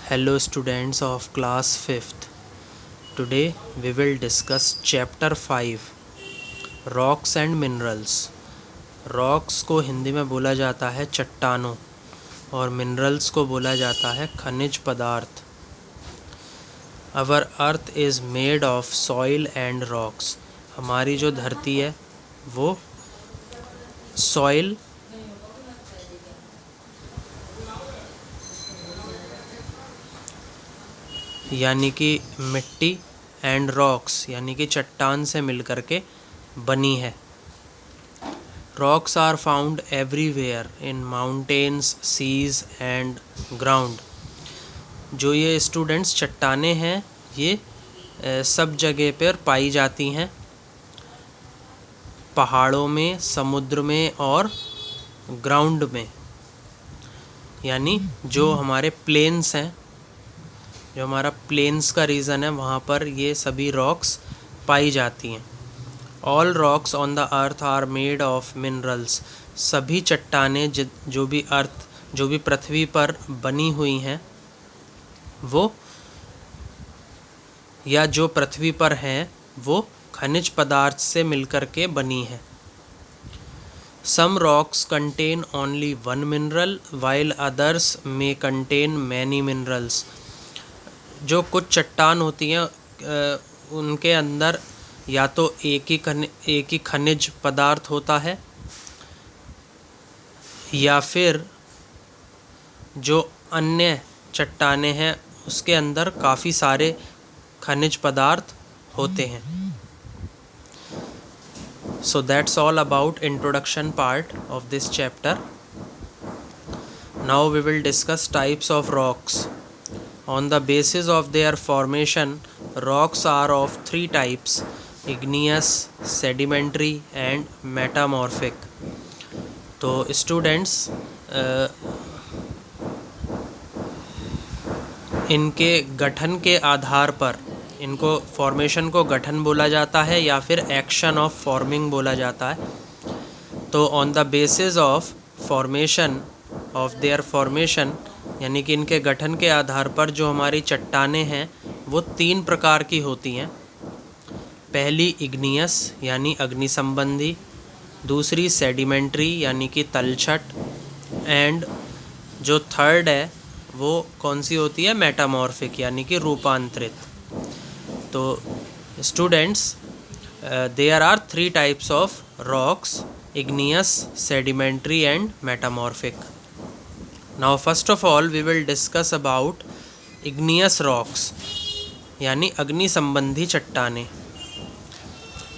Hello students of class 5th. Today we will discuss chapter 5 Rocks and Minerals. Rocks को हिंदी में बोला जाता है चट्टानों और minerals को बोला जाता है खनिज पदार्थ. Our earth is made of soil and rocks. हमारी जो धरती है वो soil यानी कि मिट्टी एंड रॉक्स यानी कि चट्टान से मिलकर के बनी है. Rocks are found everywhere in mountains, seas and ground. जो ये स्टूडेंट्स चट्टानें हैं ये सब जगह पर पाई जाती हैं, पहाड़ों में, समुद्र में और ग्राउंड में. यानी जो हमारे प्लेन्स हैं, जो हमारा प्लेन्स का रीज़न है वहाँ पर ये सभी रॉक्स पाई जाती हैं. All rocks on the earth are made of minerals. सभी चट्टानें जो भी पृथ्वी पर बनी हुई हैं वो या जो पृथ्वी पर हैं वो खनिज पदार्थ से मिलकर के बनी हैं. Some rocks contain only one mineral while others may contain many minerals. जो कुछ चट्टान होती हैं उनके अंदर या तो एक ही खनिज पदार्थ होता है या फिर जो अन्य चट्टानें हैं उसके अंदर काफ़ी सारे खनिज पदार्थ होते हैं. So that's all about introduction part of this chapter. Now we will discuss types of rocks. On the basis of their formation, rocks are of three types: igneous, sedimentary and metamorphic. तो students इनके गठन के आधार पर, इनको formation को गठन बोला जाता है या फिर एक्शन ऑफ फॉर्मिंग बोला जाता है. तो on the basis of formation of their formation यानी कि इनके गठन के आधार पर जो हमारी चट्टानें हैं वो तीन प्रकार की होती हैं. पहली इग्नियस यानी अग्नि संबंधी, दूसरी सेडिमेंट्री यानी कि तलछट, एंड जो थर्ड है वो कौन सी होती है, मेटामॉर्फिक यानी कि रूपांतरित. तो students there are three types of rocks: igneous, sedimentary and metamorphic. Now first of all we will discuss about igneous rocks यानी अग्नि संबंधी चट्टानें.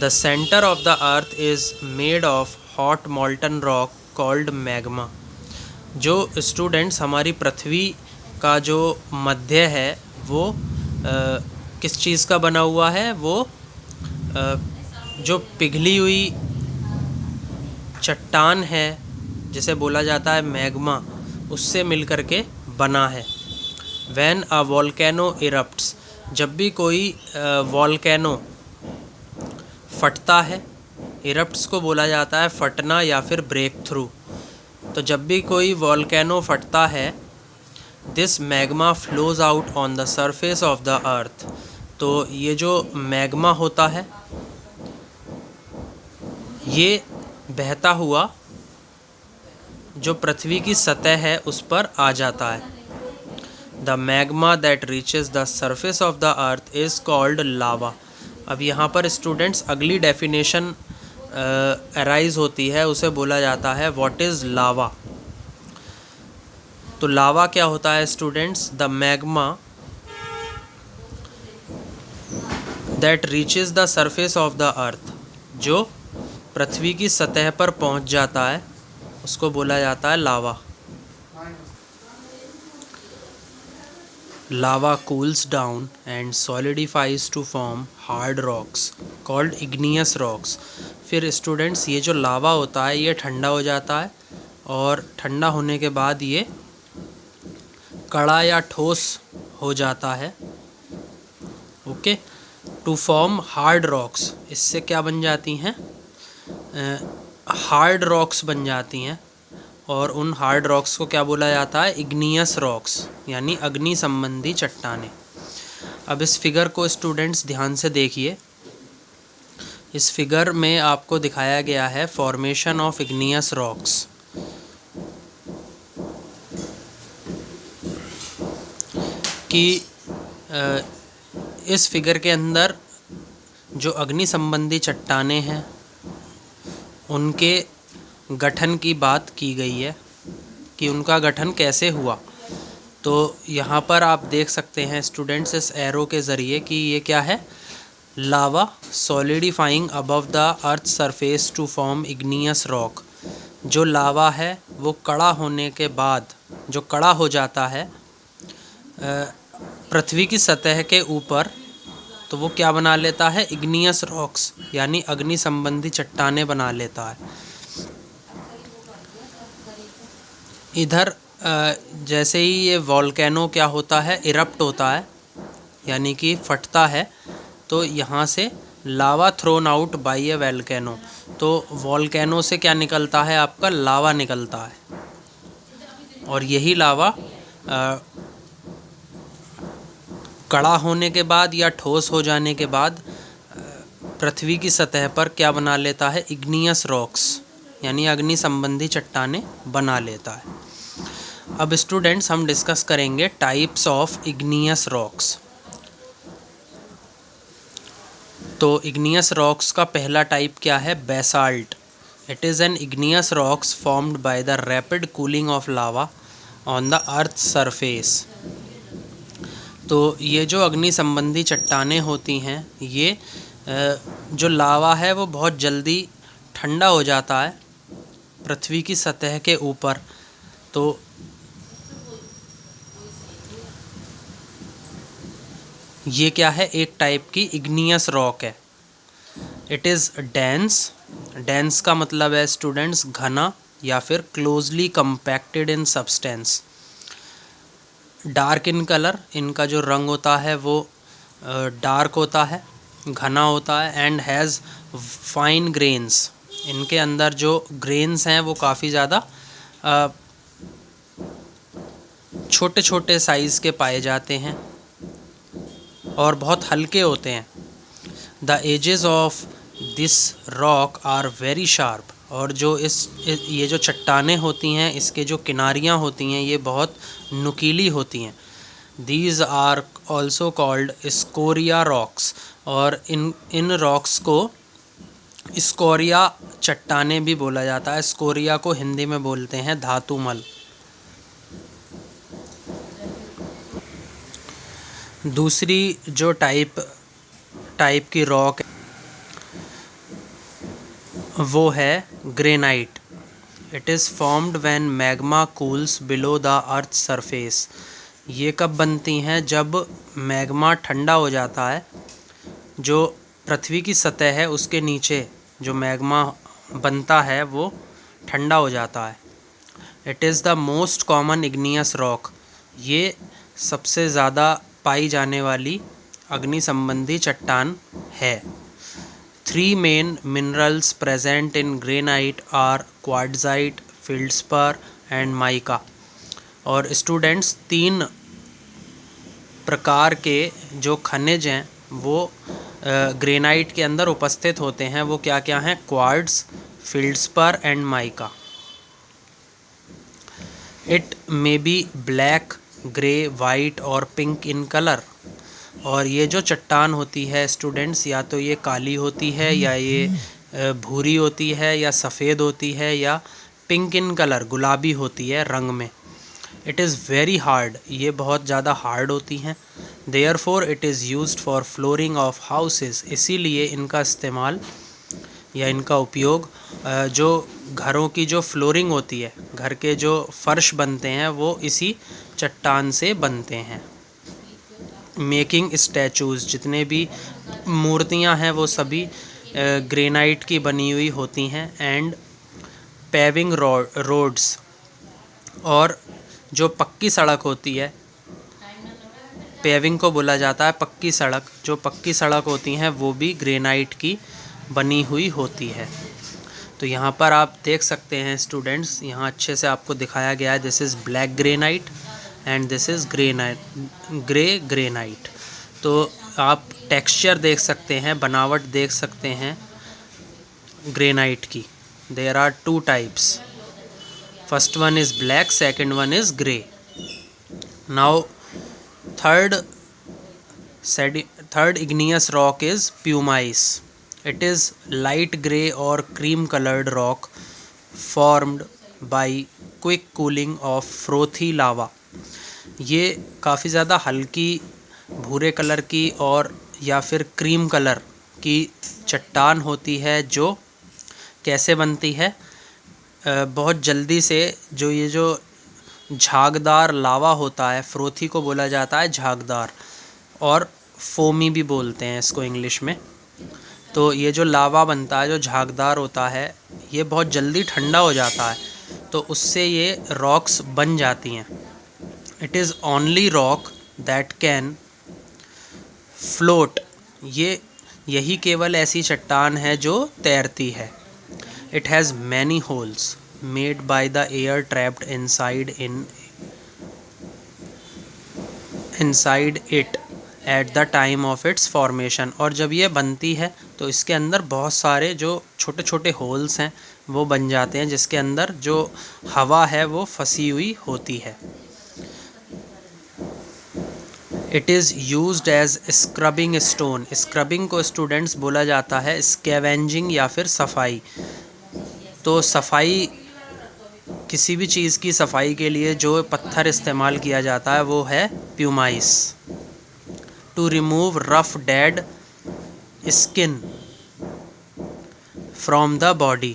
The center of the earth is made of hot molten rock called magma. जो students हमारी पृथ्वी का जो मध्य है वो किस चीज़ का बना हुआ है, वो जो पिघली हुई चट्टान है जिसे बोला जाता है मैग्मा, उससे मिलकर के बना है. When a volcano erupts, जब भी कोई वॉल्केनो फटता है, इरप्ट्स को बोला जाता है फटना या फिर ब्रेक थ्रू. तो जब भी कोई वॉल्केनो फटता है, this magma flows out on the surface of the अर्थ. तो ये जो मैग्मा होता है ये बहता हुआ जो पृथ्वी की सतह है उस पर आ जाता है. The magma that reaches the surface of the earth is called lava. अब यहाँ पर स्टूडेंट्स अगली डेफिनेशन अराइज होती है, उसे बोला जाता है व्हाट इज़ लावा. तो लावा क्या होता है students? The magma that reaches the surface of the अर्थ, जो पृथ्वी की सतह पर पहुँच जाता है उसको बोला जाता है लावा. लावा cools down and solidifies to form hard rocks called igneous rocks. फिर स्टूडेंट्स ये जो लावा होता है ये ठंडा हो जाता है और ठंडा होने के बाद ये कड़ा या ठोस हो जाता है. Okay, to form hard rocks. इससे क्या बन जाती हैं? हार्ड रॉक्स बन जाती हैं और उन हार्ड रॉक्स को क्या बोला जाता है? इग्नियस रॉक्स, यानी अग्नि संबंधी चट्टानें। अब इस फिगर को स्टूडेंट्स ध्यान से देखिए। इस फिगर में आपको दिखाया गया है फॉर्मेशन ऑफ इग्नियस रॉक्स। कि इस फिगर के अंदर जो अग्नि संबंधी चट्टानें हैं उनके गठन की बात की गई है कि उनका गठन कैसे हुआ। तो यहाँ पर आप देख सकते हैं स्टूडेंट्स इस एरो के ज़रिए कि ये क्या है? Lava solidifying above the earth surface to form igneous rock. जो लावा है वो कड़ा होने के बाद जो कड़ा हो जाता है पृथ्वी की सतह के ऊपर, तो वो क्या बना लेता है? इग्नियस रॉक्स, यानी अग्नि संबंधी चट्टानें बना लेता है। इधर जैसे ही ये वॉल्केनो क्या होता है? इरप्ट होता है, यानी कि फटता है, तो यहाँ से lava thrown out by a volcano. तो वॉल्केनो से क्या निकलता है? आपका लावा निकलता है, और यही लावा कड़ा होने के बाद या ठोस हो जाने के बाद पृथ्वी की सतह पर क्या बना लेता है? इग्नियस रॉक्स, यानी अग्नि संबंधी चट्टानें बना लेता है। अब स्टूडेंट्स हम डिस्कस करेंगे टाइप्स ऑफ इग्नियस रॉक्स। तो इग्नियस रॉक्स का पहला टाइप क्या है? Basalt. It is an igneous rocks formed by the rapid cooling of lava on the earth surface. तो ये जो अग्नि संबंधी चट्टानें होती हैं, ये जो लावा है वो बहुत जल्दी ठंडा हो जाता है पृथ्वी की सतह के ऊपर। तो ये क्या है? एक टाइप की इग्नियस रॉक है। It is dense. डेंस का मतलब है स्टूडेंट्स घना या फिर closely compacted in substance. Dark in colour, इनका जो रंग होता है वो डार्क होता है, घना होता है। And has fine grains. इनके अंदर जो ग्रेन्स हैं वो काफ़ी ज़्यादा छोटे छोटे साइज़ के पाए जाते हैं और बहुत हल्के होते हैं। The edges of this rock are very sharp. और जो ये जो चट्टानें होती हैं, इसके जो किनारियाँ होती हैं ये बहुत नुकीली होती हैं। These are also called scoria rocks. और इन रॉक्स को स्कोरिया चट्टानें भी बोला जाता है। स्कोरिया को हिंदी में बोलते हैं धातुमल। दूसरी जो टाइप की रॉक वो है granite. It is formed when magma cools below the earth surface. ये कब बनती हैं? जब मैग्मा ठंडा हो जाता है। जो पृथ्वी की सतह है उसके नीचे जो मैग्मा बनता है वो ठंडा हो जाता है। It is the most common igneous rock. ये सबसे ज़्यादा पाई जाने वाली अग्नि संबंधी चट्टान है। 3 main minerals present in granite are quartzite, feldspar and mica. और स्टूडेंट्स 3 प्रकार के जो खनिज हैं वो ग्रेनाइट के अंदर उपस्थित होते हैं। वो क्या क्या हैं? Quartz, feldspar and mica. It may be black, grey, white और पिंक इन कलर। और ये जो चट्टान होती है स्टूडेंट्स, या तो ये काली होती है, या ये भूरी होती है, या सफ़ेद होती है, या पिंक इन कलर, गुलाबी होती है रंग में। It is very hard. ये बहुत ज़्यादा हार्ड होती हैं। Therefore it is used for flooring of houses. इसीलिए इनका इस्तेमाल या इनका उपयोग जो घरों की जो फ्लोरिंग होती है, घर के जो फर्श बनते हैं, वो इसी चट्टान से बनते हैं। मेकिंग स्टैचूज़, जितने भी मूर्तियां हैं वो सभी ग्रेनाइट की बनी हुई होती हैं। एंड पेविंग रोड्स, और जो पक्की सड़क होती है, पेविंग को बोला जाता है पक्की सड़क। जो पक्की सड़क होती हैं वो भी ग्रेनाइट की बनी हुई होती है। तो यहाँ पर आप देख सकते हैं स्टूडेंट्स, यहाँ अच्छे से आपको दिखाया गया है, this is black granite and this is grey granite. तो आप टेक्सचर देख सकते हैं, बनावट देख सकते हैं ग्रेनाइट की। There are 2 types, first one is black, second one is grey. Now third igneous rock is pumice. It is light grey or cream colored rock formed by quick cooling of frothy lava. ये काफ़ी ज़्यादा हल्की भूरे colour की और या फिर cream colour की चट्टान होती है, जो कैसे बनती है, बहुत जल्दी से जो झागदार लावा होता है, फ्रोथी को बोला जाता है झागदार, और फोमी भी बोलते हैं इसको इंग्लिश में। तो ये जो लावा बनता है, जो झागदार होता है, ये बहुत जल्दी ठंडा हो जाता है, तो उससे ये रॉक्स बन जाती हैं। It is only rock that can float. यही केवल ऐसी चट्टान है जो तैरती है। It has many holes made by the air trapped inside it at the time of its formation. और जब ये बनती है तो इसके अंदर बहुत सारे जो छोटे छोटे होल्स हैं वो बन जाते हैं, जिसके अंदर जो हवा है वो फंसी हुई होती है। It is used as scrubbing stone. Scrubbing को स्टूडेंट्स बोला जाता है स्कैवेंजिंग या फिर सफाई। तो सफाई, किसी भी चीज़ की सफाई के लिए जो पत्थर इस्तेमाल किया जाता है वो है pumice. To remove rough dead skin from the body.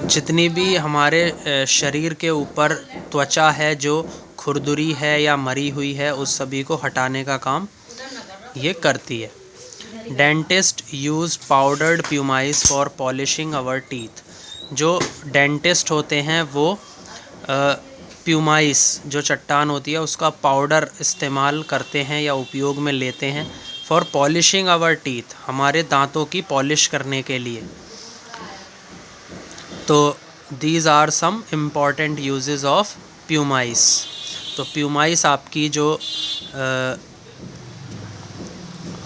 जितनी भी हमारे शरीर के ऊपर त्वचा है जो खुरदुरी है या मरी हुई है, उस सभी को हटाने का काम ये करती है। Dentist use powdered pumice for polishing our teeth. जो डेंटिस्ट होते हैं वो प्यूमाइस जो चट्टान होती है उसका पाउडर इस्तेमाल करते हैं या उपयोग में लेते हैं फॉर पॉलिशिंग आवर टीथ, हमारे दांतों की पॉलिश करने के लिए। तो these are some important uses of pumice. तो प्यूमाइस आपकी जो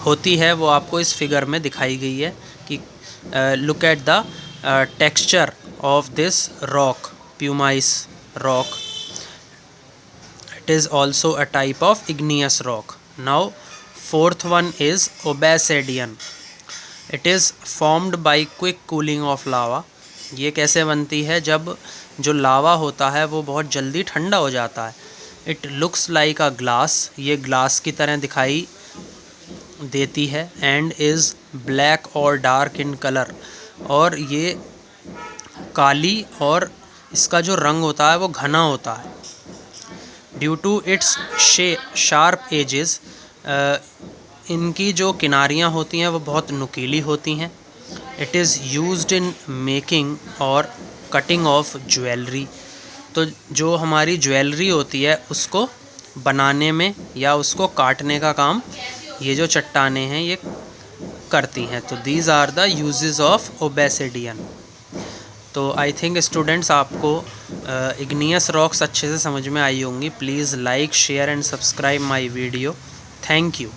होती है वो आपको इस फिगर में दिखाई गई है कि look at the texture of this rock, pumice rock. It is also a type of igneous rock. Now fourth one is obsidian. It is formed by quick cooling of lava. ये कैसे बनती है? जब जो लावा होता है वो बहुत जल्दी ठंडा हो जाता है। It looks like a glass, ये ग्लास की तरह दिखाई देती है। एंड इज़ ब्लैक और डार्क इन कलर, और ये काली और इसका जो रंग होता है वो घना होता है। Due to its sharp edges, इनकी जो किनारियाँ होती हैं वो बहुत नुकीली होती हैं। It is used in making और कटिंग ऑफ ज्वेलरी। तो जो हमारी ज्वेलरी होती है उसको बनाने में या उसको काटने का काम ये जो चट्टानें हैं ये करती हैं। तो these are the uses of obsidian. तो आई थिंक स्टूडेंट्स आपको इग्नियस रॉक्स अच्छे से समझ में आई होंगी। Please like, share and subscribe my video. Thank you.